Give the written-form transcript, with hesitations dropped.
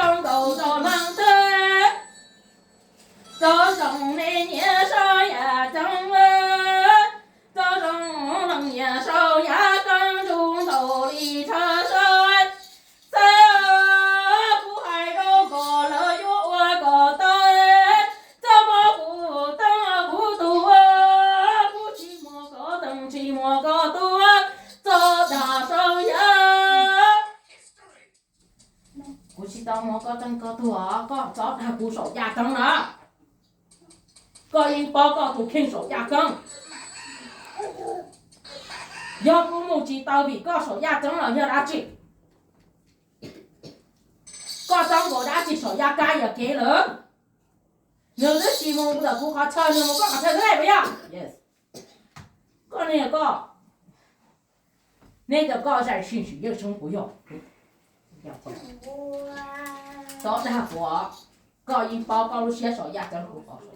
中狗手能得，早中那年少呀正啊，早中能年少呀刚中头里长山，在苦海中过了有我高大哎，怎么不等不读啊，不寂寞高等寂寞高度啊，早大上呀。古时到我高等高度啊，高早大鼓手压灯了，高音报告都听手压灯，要不母鸡到底高手压灯了要垃圾，高当高垃圾手压干也给了，有的西蒙的不好吃，你们高好吃来不要 ？Yes， 高那个高，那个高在兴趣有什么不用？早大火，高音报告了些少压灯不好手。